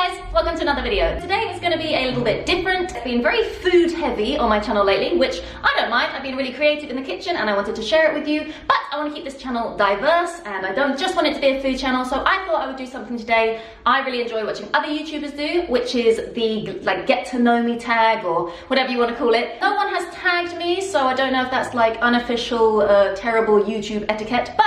guys, welcome to another video. Today is going to be a little bit different. I've been very food heavy on my channel lately, which I don't mind. I've been really creative in the kitchen and I wanted to share it with you, but I want to keep this channel diverse and I don't just want it to be a food channel, so I thought I would do something today I really enjoy watching other YouTubers do, which is the like get to know me tag or whatever you want to call it. No one has tagged me, so I don't know if that's like unofficial, terrible YouTube etiquette, but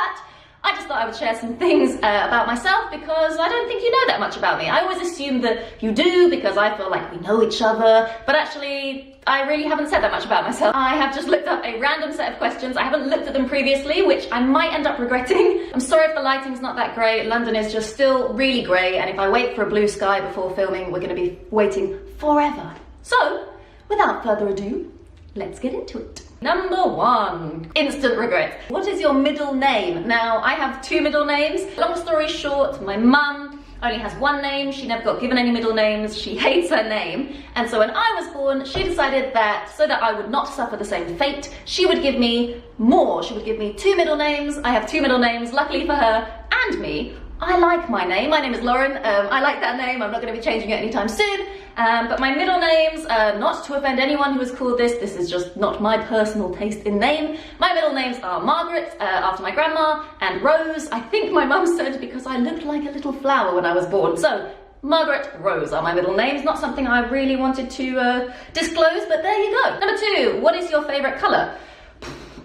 I just thought I would share some things about myself because I don't think you know that much about me. I always assume that you do because I feel like we know each other, but actually I really haven't said that much about myself. I have just looked up a random set of questions. I haven't looked at them previously, which I might end up regretting. I'm sorry if the lighting's not that great. London is just still really grey, and if I wait for a blue sky before filming, we're going to be waiting forever. So, without further ado, let's get into it. Number one, instant regret. What is your middle name? Now, I have two middle names. Long story short, my mum only has one name. She never got given any middle names. She hates her name. And so when I was born, she decided that so that I would not suffer the same fate, she would give me more. She would give me two middle names. I have two middle names, luckily for her and me. I like my name. My name is Lauren. I like that name. I'm not going to be changing it anytime soon. But my middle names, not to offend anyone who has called this is just not my personal taste in name. My middle names are Margaret, after my grandma, and Rose. I think my mum said because I looked like a little flower when I was born. So, Margaret, Rose are my middle names. Not something I really wanted to disclose, but there you go. Number two, what is your favourite colour?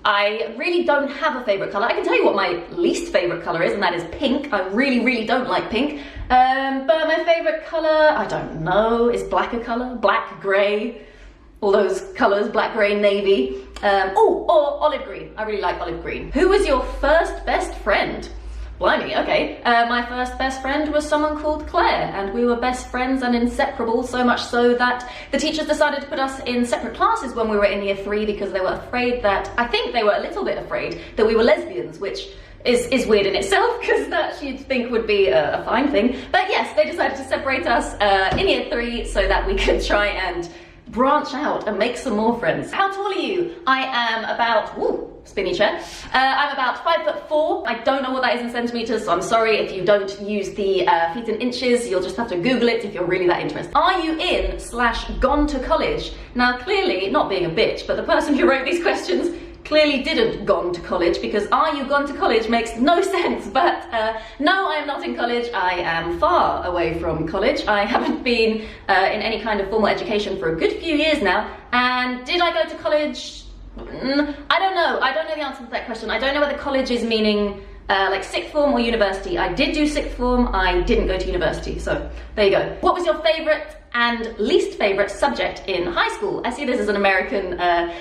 I really don't have a favourite colour. I can tell you what my least favourite colour is, and that is pink. I really don't like pink. But my favourite colour, I don't know, is black a colour? Black, grey, all those colours, black, grey, navy. Or olive green. I really like olive green. Who was your first best friend? Blimey, okay. My first best friend was someone called Claire, and we were best friends and inseparable, so much so that the teachers decided to put us in separate classes when we were in year 3 because they were afraid that, I think they were a little bit afraid that we were lesbians, which is weird in itself because that you'd think would be a fine thing. But yes, they decided to separate us in year 3 so that we could try and branch out and make some more friends. How tall are you? I am about, ooh, spinny chair. I'm about 5'4". I don't know what that is in centimeters, so I'm sorry if you don't use the feet in inches. You'll just have to Google it if you're really that interested. Are you in/gone to college? Now, clearly, not being a bitch, but the person who wrote these questions clearly didn't gone to college, because are you gone to college makes no sense. But no, I am not in college. I am far away from college. I haven't been in any kind of formal education for a good few years now. And did I go to college? I don't know. I don't know the answer to that question. I don't know whether college is meaning like sixth form or university. I did do sixth form. I didn't go to university. So there you go. What was your favourite and least favourite subject in high school? I see this as an American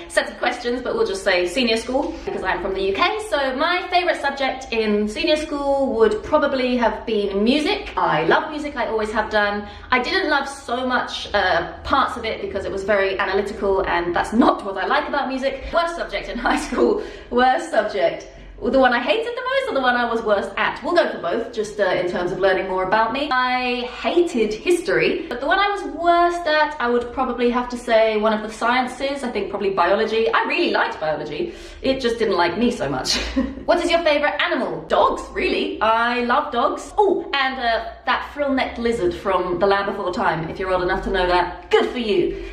set of questions, but we'll just say senior school because I'm from the UK. So my favourite subject in senior school would probably have been music. I love music, I always have done. I didn't love so much parts of it because it was very analytical, and that's not what I like about music. Worst subject in high school, worst subject. The one I hated the most or the one I was worst at? We'll go for both, just in terms of learning more about me. I hated history, but the one I was worst at, I would probably have to say one of the sciences. I think probably biology. I really liked biology. It just didn't like me so much. What is your favourite animal? Dogs, really. I love dogs. Oh, and that frill-necked lizard from The Land Before Time, if you're old enough to know that. Good for you.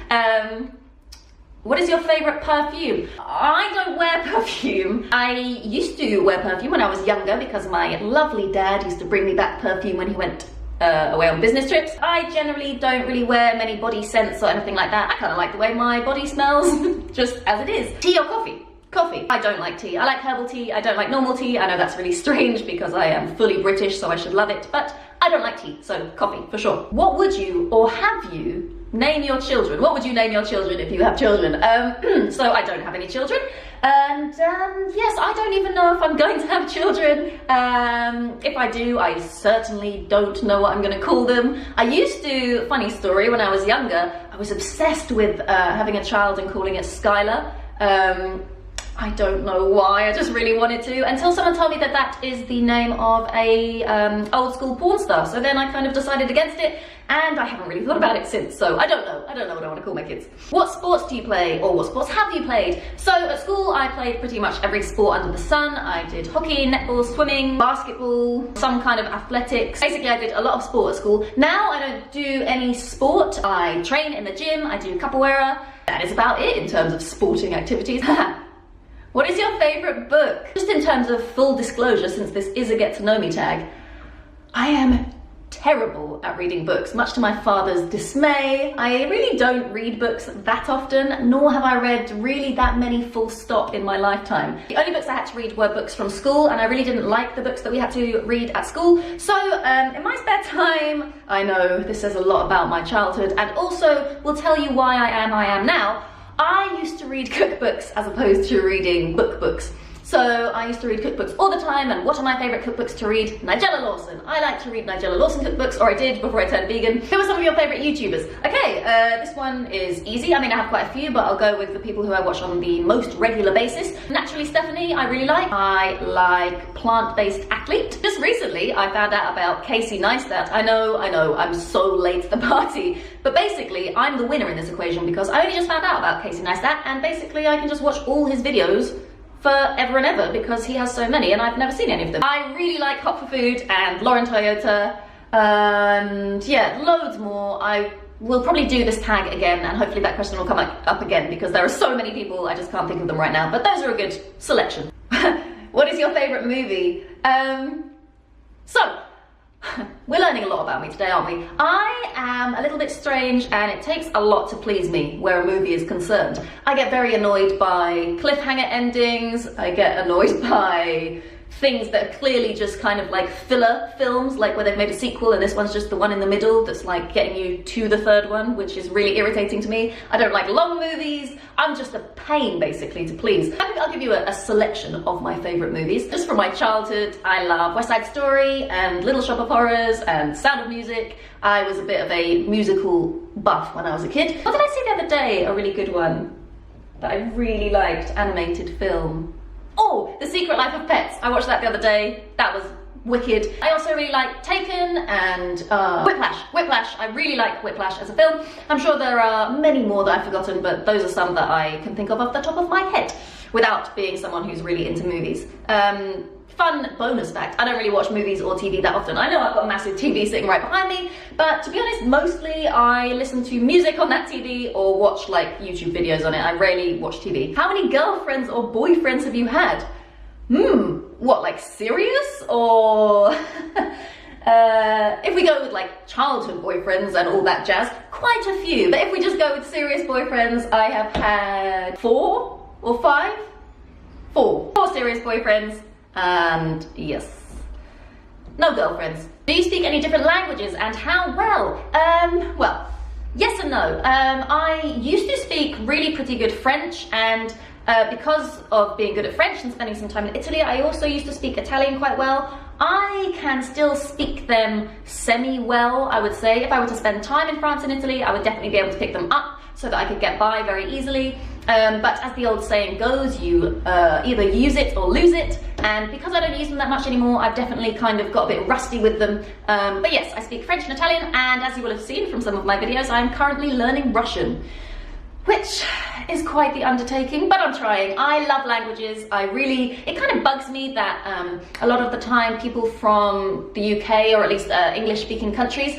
What is your favourite perfume? I don't wear perfume. I used to wear perfume when I was younger because my lovely dad used to bring me back perfume when he went away on business trips. I generally don't really wear many body scents or anything like that. I kind of like the way my body smells, just as it is. Tea or coffee? Coffee. I don't like tea. I like herbal tea. I don't like normal tea. I know that's really strange because I am fully British, so I should love it, but I don't like tea, so coffee for sure. What would you, or have you, name your children? What would you name your children if you have children? So I don't have any children, and yes, I don't even know if I'm going to have children. If I do, I certainly don't know what I'm going to call them. I used to, funny story, when I was younger, I was obsessed with having a child and calling it Skylar. I don't know why, I just really wanted to, until someone told me that that is the name of a old school porn star. So then I kind of decided against it, and I haven't really thought about it since, so I don't know what I want to call my kids. What sports do you play, or what sports have you played? So at school I played pretty much every sport under the sun. I did hockey, netball, swimming, basketball, some kind of athletics. Basically I did a lot of sport at school. Now I don't do any sport. I train in the gym, I do capoeira. That is about it in terms of sporting activities. What is your favourite book? Just in terms of full disclosure, since this is a get to know me tag, I am terrible at reading books, much to my father's dismay. I really don't read books that often, nor have I read really that many full stop in my lifetime. The only books I had to read were books from school, and I really didn't like the books that we had to read at school. So in my spare time, I know this says a lot about my childhood, and also will tell you why I am now. I used to read cookbooks as opposed to reading books. So I used to read cookbooks all the time, and what are my favourite cookbooks to read? Nigella Lawson. I like to read Nigella Lawson cookbooks, or I did before I turned vegan. Who are some of your favourite YouTubers? Okay, this one is easy. I mean, I have quite a few, but I'll go with the people who I watch on the most regular basis. Naturally Stephanie, I really like. I like Plant-Based Athlete. Just recently, I found out about Casey Neistat. I know, I'm so late to the party, but basically, I'm the winner in this equation because I only just found out about Casey Neistat, and basically I can just watch all his videos forever and ever because he has so many and I've never seen any of them. I really like Hot for Food and Lauren Toyota, and yeah, loads more. I will probably do this tag again, and hopefully that question will come up again because there are so many people, I just can't think of them right now, but those are a good selection. What is your favourite movie? We're learning a lot about me today, aren't we? I am a little bit strange, and it takes a lot to please me where a movie is concerned. I get very annoyed by cliffhanger endings. I get annoyed by things that are clearly just kind of like filler films, like where they've made a sequel and this one's just the one in the middle that's like getting you to the third one, which is really irritating to me. I don't like long movies. I'm just a pain basically to please. I think I'll give you a selection of my favourite movies. Just from my childhood, I love West Side Story and Little Shop of Horrors and Sound of Music. I was a bit of a musical buff when I was a kid. What did I see the other day? A really good one that I really liked, animated film. Oh, The Secret Life of Pets. I watched that the other day. That was wicked. I also really like Taken and Whiplash. Whiplash, I really like Whiplash as a film. I'm sure there are many more that I've forgotten, but those are some that I can think of off the top of my head without being someone who's really into movies. Fun bonus fact, I don't really watch movies or TV that often. I know I've got a massive TV sitting right behind me, but to be honest, mostly I listen to music on that TV or watch like YouTube videos on it. I rarely watch TV. How many girlfriends or boyfriends have you had? What, like serious or... if we go with like childhood boyfriends and all that jazz, quite a few. But if we just go with serious boyfriends, I have had 4 or 5? 4 serious boyfriends. And yes, no girlfriends. Do you speak any different languages, and how well? Well, yes and no. I used to speak really pretty good French, and because of being good at French and spending some time in Italy, I also used to speak Italian quite well. I can still speak them semi-well, I would say. If I were to spend time in France and Italy, I would definitely be able to pick them up so that I could get by very easily. But as the old saying goes, you either use it or lose it. And because I don't use them that much anymore, I've definitely kind of got a bit rusty with them. But yes, I speak French and Italian, and as you will have seen from some of my videos, I'm currently learning Russian, which is quite the undertaking, but I'm trying. I love languages. It kind of bugs me that a lot of the time people from the UK, or at least English-speaking countries,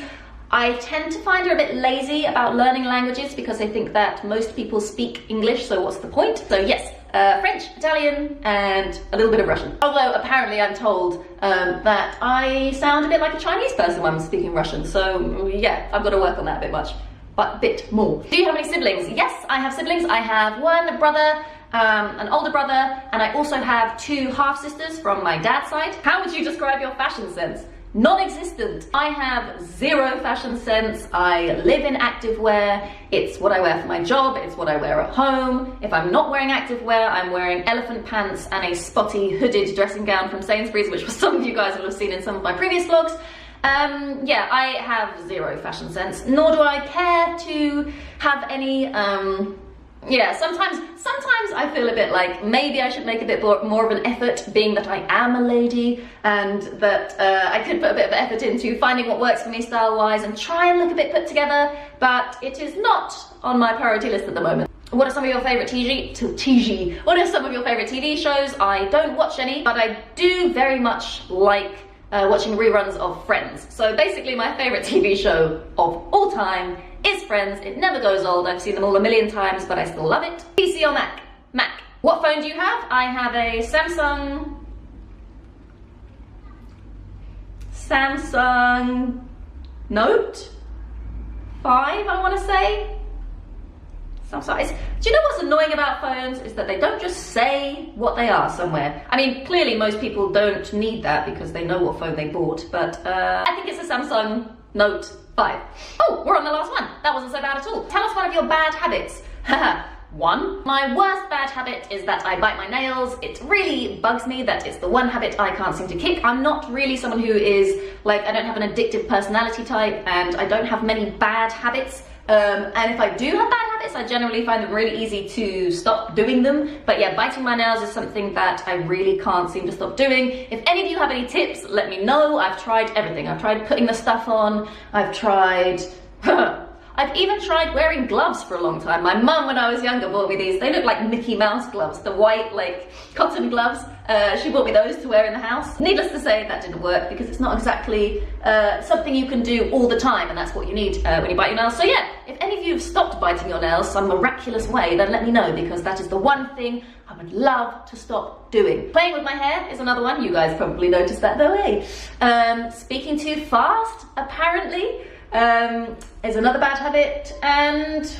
I tend to find they're a bit lazy about learning languages because they think that most people speak English, so what's the point? So yes, French, Italian, and a little bit of Russian. Although apparently I'm told that I sound a bit like a Chinese person when I'm speaking Russian, so yeah, I've got to work on that a bit more. Do you have any siblings? Yes, I have siblings. I have one brother, an older brother, and I also have 2 half-sisters from my dad's side. How would you describe your fashion sense? Non-existent. I have 0 fashion sense. I live in activewear. It's what I wear for my job. It's what I wear at home. If I'm not wearing activewear, I'm wearing elephant pants and a spotty hooded dressing gown from Sainsbury's, which some of you guys will have seen in some of my previous vlogs. Yeah, I have 0 fashion sense, nor do I care to have any yeah, sometimes I feel a bit like maybe I should make a bit more of an effort, being that I am a lady, and that I could put a bit of effort into finding what works for me style-wise and try and look a bit put together, but it is not on my priority list at the moment. What are some of your favourite What are some of your favourite TV shows? I don't watch any, but I do very much like watching reruns of Friends. So basically my favourite TV show of all time is Friends. It never goes old. I've seen them all a million times, but I still love it. PC or Mac? Mac. What phone do you have? I have a Samsung Note 5, I want to say. Some size. Do you know what's annoying about phones is that they don't just say what they are somewhere. I mean, clearly most people don't need that because they know what phone they bought, but I think it's a Samsung Note 5. Oh, we're on the last one. That wasn't so bad at all. Tell us one of your bad habits. One. My worst bad habit is that I bite my nails. It really bugs me that it's the one habit I can't seem to kick. I'm not really someone who is, like, I don't have an addictive personality type, and I don't have many bad habits. And if I do have bad habits, I generally find them really easy to stop doing them. But yeah, biting my nails is something that I really can't seem to stop doing. If any of you have any tips, let me know. I've tried everything. I've tried putting the stuff on. I've even tried wearing gloves for a long time. My mum, when I was younger, bought me these. They look like Mickey Mouse gloves, the white, like, cotton gloves. She bought me those to wear in the house. Needless to say, that didn't work because it's not exactly something you can do all the time, and that's what you need when you bite your nails. So yeah, if any of you have stopped biting your nails some miraculous way, then let me know, because that is the one thing I would love to stop doing. Playing with my hair is another one. You guys probably noticed that though, eh? Speaking too fast, apparently, is another bad habit, and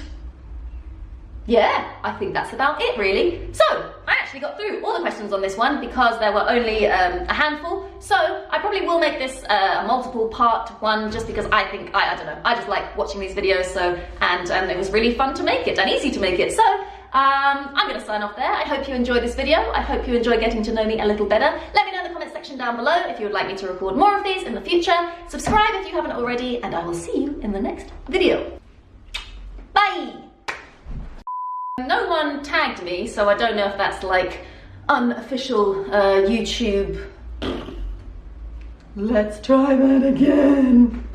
yeah, I think that's about it really. So I actually got through all the questions on this one because there were only a handful, so I probably will make this a multiple part one, just because I think, I don't know, I just like watching these videos, so, and it was really fun to make it and easy to make it. So I'm gonna sign off there. I hope you enjoyed this video. I hope you enjoyed getting to know me a little better. Let me know in the comment section down below if you would like me to record more of these in the future. Subscribe if you haven't already, and I will see you in the next video. Bye! No one tagged me, so I don't know if that's like unofficial YouTube. Let's try that again.